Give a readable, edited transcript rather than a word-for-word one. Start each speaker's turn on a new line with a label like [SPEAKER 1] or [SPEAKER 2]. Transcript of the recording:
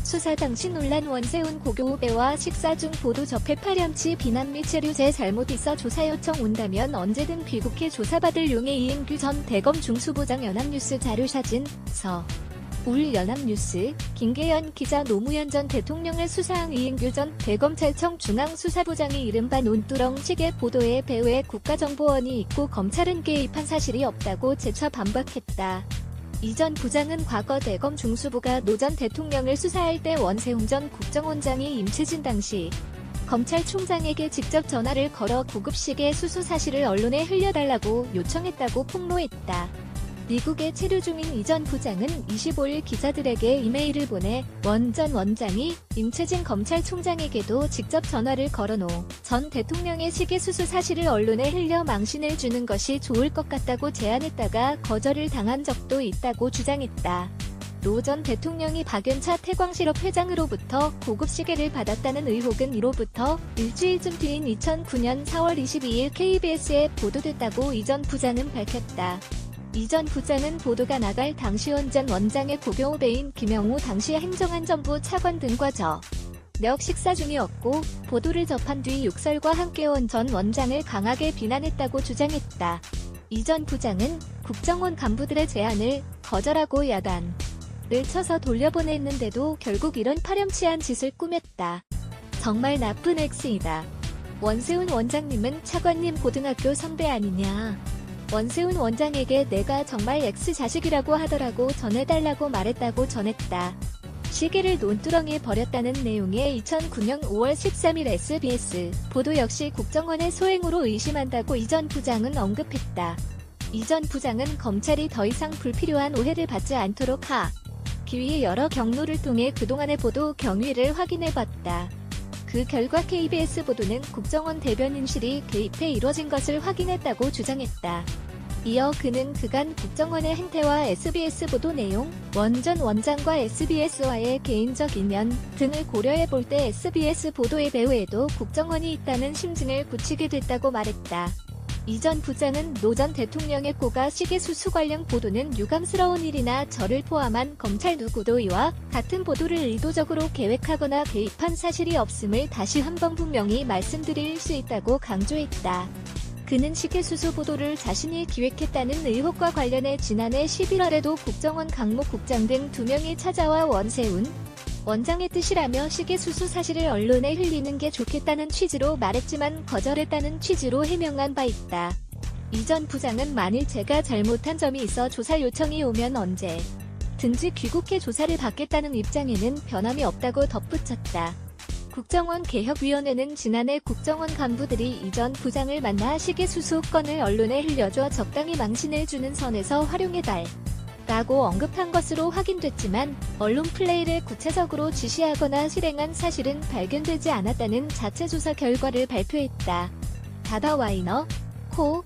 [SPEAKER 1] 수사 당시 논란. 원세훈 고교 후배와 식사 중 보도 접해 파렴치 비난 및 체류제 잘못 있어 조사 요청 온다면 언제든 귀국해 조사받을 용의 이인규 전 대검 중수부장. 연합뉴스 자료사진 서울. 연합뉴스 김계연 기자. 노무현 전 대통령을 수사한 이인규 전 대검찰청 중앙수사부장이 이른바 논두렁 시계 보도에 배후에 국가정보원이 있고 검찰은 개입한 사실이 없다고 재차 반박했다. 이 전 부장은 과거 대검 중수부가 노 전 대통령을 수사할 때 원세훈 전 국정원장이 임채진 당시 검찰총장에게 직접 전화를 걸어 고급시계 수수 사실을 언론에 흘려달라고 요청했다고 폭로했다. 미국에 체류 중인 이 전 부장은 25일 기자들에게 이메일을 보내 원 전 원장이 임채진 검찰총장에게도 직접 전화를 걸어 노 전 대통령의 시계 수수 사실을 언론에 흘려 망신을 주는 것이 좋을 것 같다고 제안했다가 거절을 당한 적도 있다고 주장했다. 노 전 대통령이 박연차 태광실업 회장으로부터 고급 시계를 받았다는 의혹은 이로부터 일주일쯤 뒤인 2009년 4월 22일 KBS에 보도됐다고 이 전 부장은 밝혔다. 이 전 부장은 보도가 나갈 당시 원 전 원장의 고교 후배인 김영우 당시 행정안전부 차관 등과 저녁 식사 중이었고 보도를 접한 뒤 욕설과 함께 원 전 원장을 강하게 비난했다고 주장했다. 이 전 부장은 국정원 간부들의 제안을 거절하고 야단을 쳐서 돌려보냈는데도 결국 이런 파렴치한 짓을 꾸몄다. 정말 나쁜 X이다. 원세훈 원장님은 차관님 고등학교 선배 아니냐. 원세훈 원장에게 내가 정말 X자식이라고 하더라고 전해달라고 말했다고 전했다. 시계를 논두렁에 버렸다는 내용의 2009년 5월 13일 SBS 보도 역시 국정원의 소행으로 의심한다고 이 전 부장은 언급했다. 이 전 부장은 검찰이 더 이상 불필요한 오해를 받지 않도록 하기 위해 여러 경로를 통해 그동안의 보도 경위를 확인해봤다. 그 결과 KBS 보도는 국정원 대변인실이 개입해 이뤄진 것을 확인했다고 주장했다. 이어 그는 그간 국정원의 행태와 SBS 보도 내용, 원 전 원장과 SBS와의 개인적 인연 등을 고려해볼 때 SBS 보도의 배후에도 국정원이 있다는 심증을 굳히게 됐다고 말했다. 이 전 부장은 노 전 대통령의 고가 시계 수수 관련 보도는 유감스러운 일이나 저를 포함한 검찰 누구도 이와 같은 보도를 의도적으로 계획하거나 개입한 사실이 없음을 다시 한번 분명히 말씀드릴 수 있다고 강조했다. 그는 시계 수수 보도를 자신이 기획했다는 의혹과 관련해 지난해 11월에도 국정원 강모 국장 등 2명이 찾아와 원세훈 원장의 뜻이라며 시계 수수 사실을 언론에 흘리는 게 좋겠다는 취지로 말했지만 거절했다는 취지로 해명한 바 있다. 이 전 부장은 만일 제가 잘못한 점이 있어 조사 요청이 오면 언제든지 귀국해 조사를 받겠다는 입장에는 변함이 없다고 덧붙였다. 국정원 개혁위원회는 지난해 국정원 간부들이 이 전 부장을 만나 시계 수수 건을 언론에 흘려줘 적당히 망신을 주는 선에서 활용해달라고 언급한 것으로 확인됐지만 언론 플레이를 구체적으로 지시하거나 실행한 사실은 발견되지 않았다는 자체 조사 결과를 발표했다. 다다와이너 코